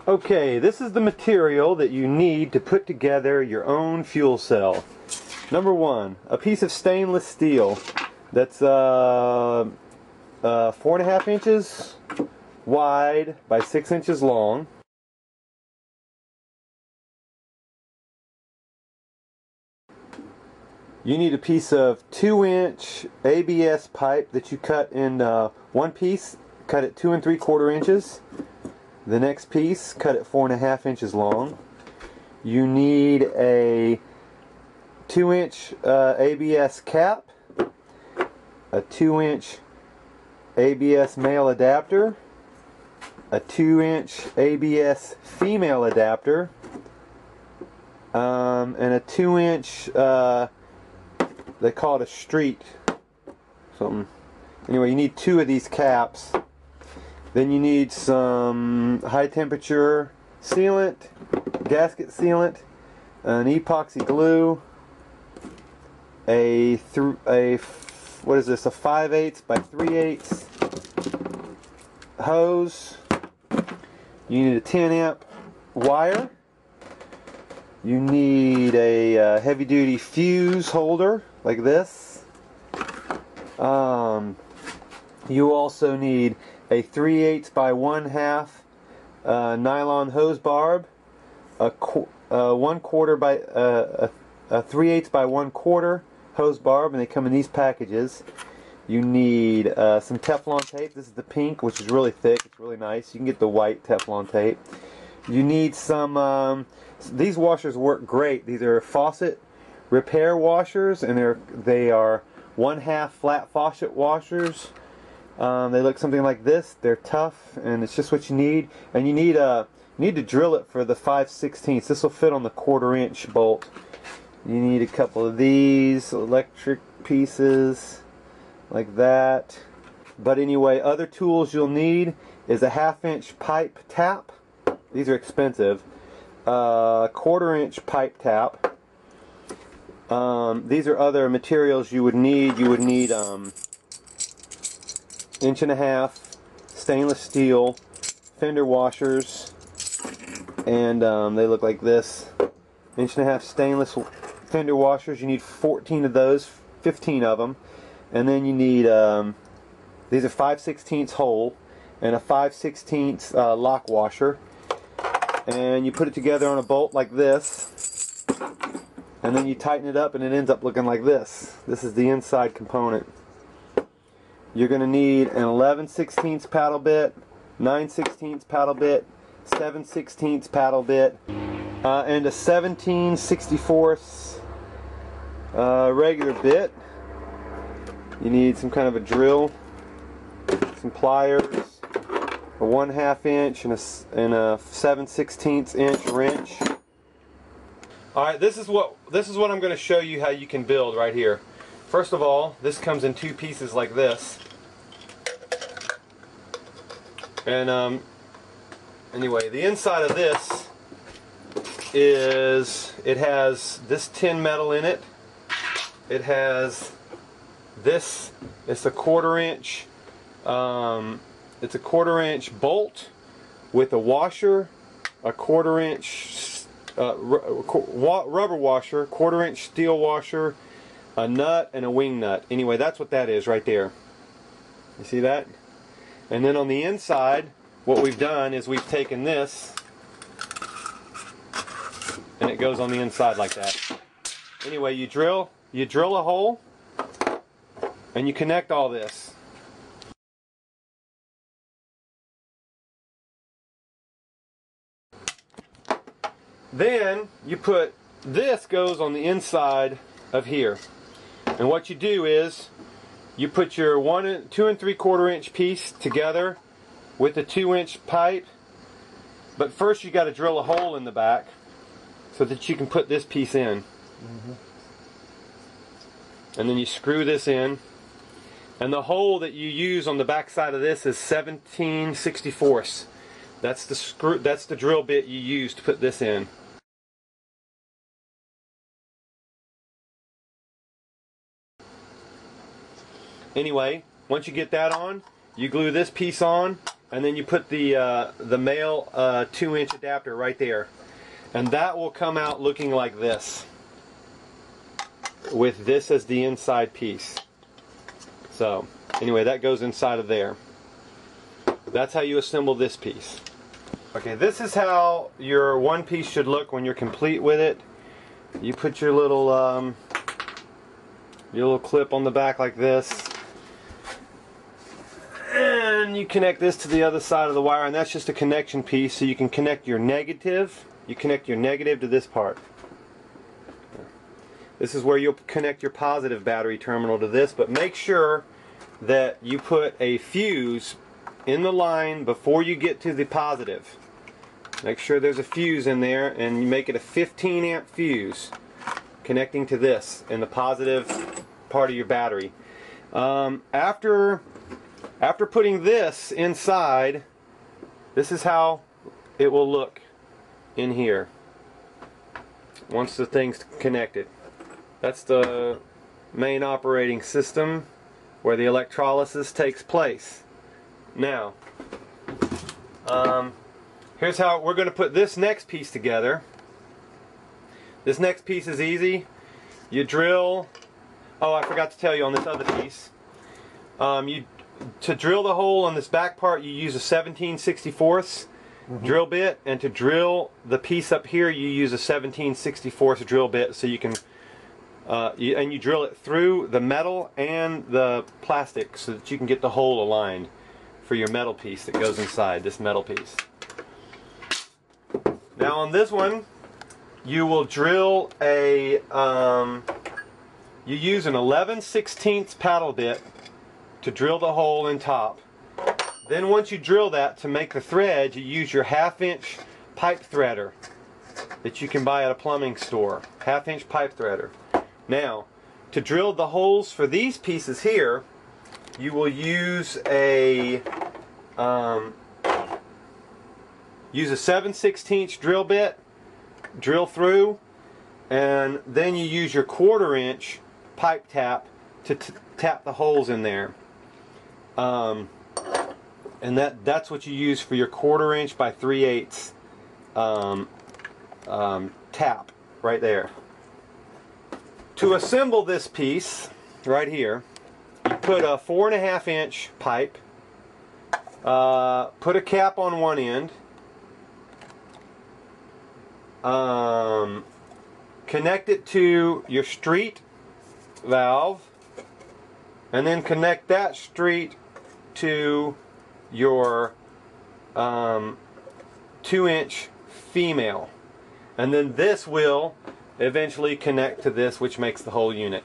Okay, this is the material that you need to put together your own fuel cell. Number one, a piece of stainless steel that's 4.5 inches wide by 6 inches long. You need a piece of 2-inch ABS pipe that you cut in one piece, cut it 2 3/4 inches. The next piece, cut it 4.5 inches long. You need a 2-inch ABS cap, a 2-inch ABS male adapter, a 2-inch ABS female adapter, and a 2-inch, they call it a street something. Anyway, you need 2 of these caps. Then you need some high temperature sealant, gasket sealant, an epoxy glue, a 5/8 by 3/8 hose. You need a 10 amp wire. You need a heavy duty fuse holder like this. You also need a 3/8 by 1/2 nylon hose barb, a 1/4 by a 3/8 by 1/4 hose barb, and they come in these packages. You need some Teflon tape. This is the pink, which is really thick. It's really nice. You can get the white Teflon tape. You need some. These washers work great. These are faucet repair washers, and they are 1/2 flat faucet washers. They look something like this. They're tough, and it's just what you need. And you need to drill it for the 5/16. This will fit on the 1/4 inch bolt. You need a couple of these electric pieces like that. But anyway, other tools you'll need is a 1/2 inch pipe tap. These are expensive. 1/4 inch pipe tap. These are other materials you would need. You would need 1.5 inch stainless steel fender washers, and they look like this. 1.5 inch stainless fender washers. You need 14 of those, 15 of them, and then you need these are 5/16 hole and a 5/16 lock washer, and you put it together on a bolt like this, and then you tighten it up, and it ends up looking like this. This is the inside component. You're going to need an 11/16 paddle bit, 9/16 paddle bit, 7/16 paddle bit, and a 17/64 regular bit. You need some kind of a drill, some pliers, a 1/2 inch and a 7/16 inch wrench. Alright, this is what I'm going to show you how you can build right here. First of all, this comes in 2 pieces like this. And anyway, the inside of this is, it has this tin metal in it. It has this, it's a 1/4 inch, it's a 1/4 inch bolt with a washer, a 1/4 inch rubber washer, 1/4 inch steel washer, a nut, and a wing nut. Anyway, that's what that is right there. You see that? And then on the inside, what we've done is we've taken this, and it goes on the inside like that. Anyway, you drill a hole, and you connect all this. Then you put, this goes on the inside of here. And what you do is you put your 2 3/4 inch piece together with the 2-inch pipe, but first you got to drill a hole in the back so that you can put this piece in. And then you screw this in, and the hole that you use on the back side of this is 17/64. That's the drill bit you use to put this in. Anyway, once you get that on, you glue this piece on, and then you put the male 2-inch adapter right there, and that will come out looking like this, with this as the inside piece. So anyway, that goes inside of there. That's how you assemble this piece. Okay, this is how your one piece should look when you're complete with it. You put your little clip on the back like this, and you connect this to the other side of the wire, and that's just a connection piece, so you can connect your negative. You connect your negative to this part. This is where you'll connect your positive battery terminal to this, but make sure that you put a fuse in the line before you get to the positive. Make sure there's a fuse in there, and you make it a 15 amp fuse connecting to this in the positive part of your battery. After putting this inside, this is how it will look in here once the thing's connected. That's the main operating system where the electrolysis takes place. Now, here's how we're going to put this next piece together. This next piece is easy. You drill, oh, I forgot to tell you on this other piece. To drill the hole on this back part, you use a 17/64 drill bit, and to drill the piece up here, you use a 17/64 drill bit, so you can and you drill it through the metal and the plastic so that you can get the hole aligned for your metal piece that goes inside this metal piece. Now on this one, you will drill a you use an 11/16 paddle bit to drill the hole in top. Then once you drill that, to make the thread, you use your 1/2-inch pipe threader that you can buy at a plumbing store. 1/2-inch pipe threader. Now, to drill the holes for these pieces here, you will use a 7/16 drill bit, drill through, and then you use your 1/4-inch pipe tap to tap the holes in there. And that's what you use for your 1/4-inch by 3/8 tap right there. To assemble this piece right here, you put a 4.5-inch pipe, put a cap on one end, connect it to your street valve, and then connect that street to your 2-inch female, and then this will eventually connect to this, which makes the whole unit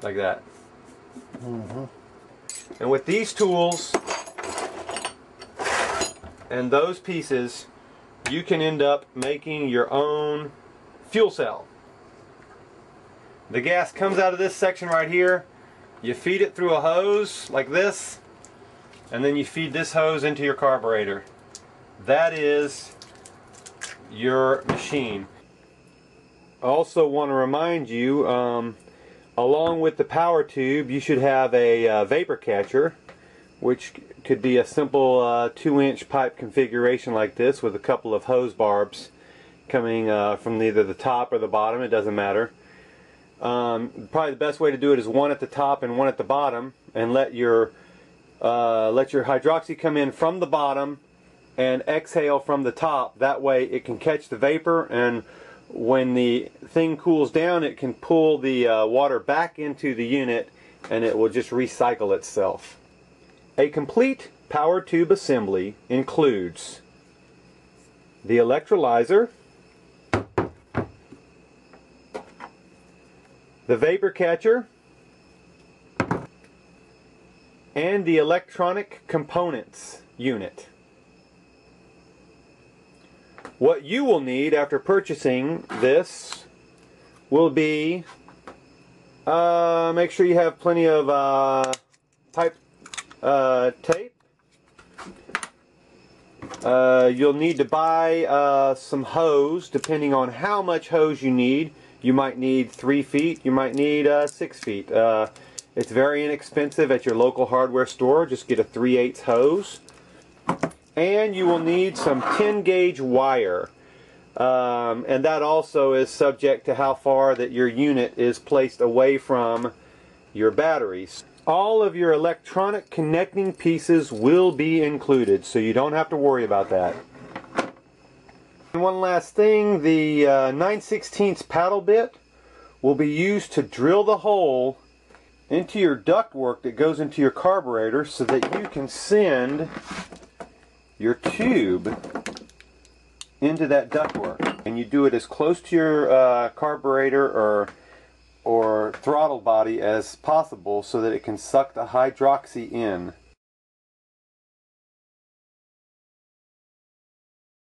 like that. And with these tools and those pieces, you can end up making your own fuel cell. The gas comes out of this section right here. You feed it through a hose like this, and then you feed this hose into your carburetor. That is your machine. I also want to remind you, along with the power tube, you should have a vapor catcher, which could be a simple 2-inch pipe configuration like this with a couple of hose barbs coming from either the top or the bottom, it doesn't matter. Probably the best way to do it is one at the top and one at the bottom, and let your hydroxy come in from the bottom and exhale from the top. That way it can catch the vapor, and when the thing cools down, it can pull the water back into the unit, and it will just recycle itself. A complete power tube assembly includes the electrolyzer, the vapor catcher, and the electronic components unit. What you will need after purchasing this will be, make sure you have plenty of pipe tape. You'll need to buy some hose, depending on how much hose you need. You might need 3 feet, you might need 6 feet. It's very inexpensive at your local hardware store. Just get a 3/8 hose. And you will need some 10 gauge wire. And that also is subject to how far that your unit is placed away from your batteries. All of your electronic connecting pieces will be included, so you don't have to worry about that. And one last thing, the 9/16 paddle bit will be used to drill the hole into your ductwork that goes into your carburetor so that you can send your tube into that ductwork. And you do it as close to your carburetor or throttle body as possible so that it can suck the hydroxy in.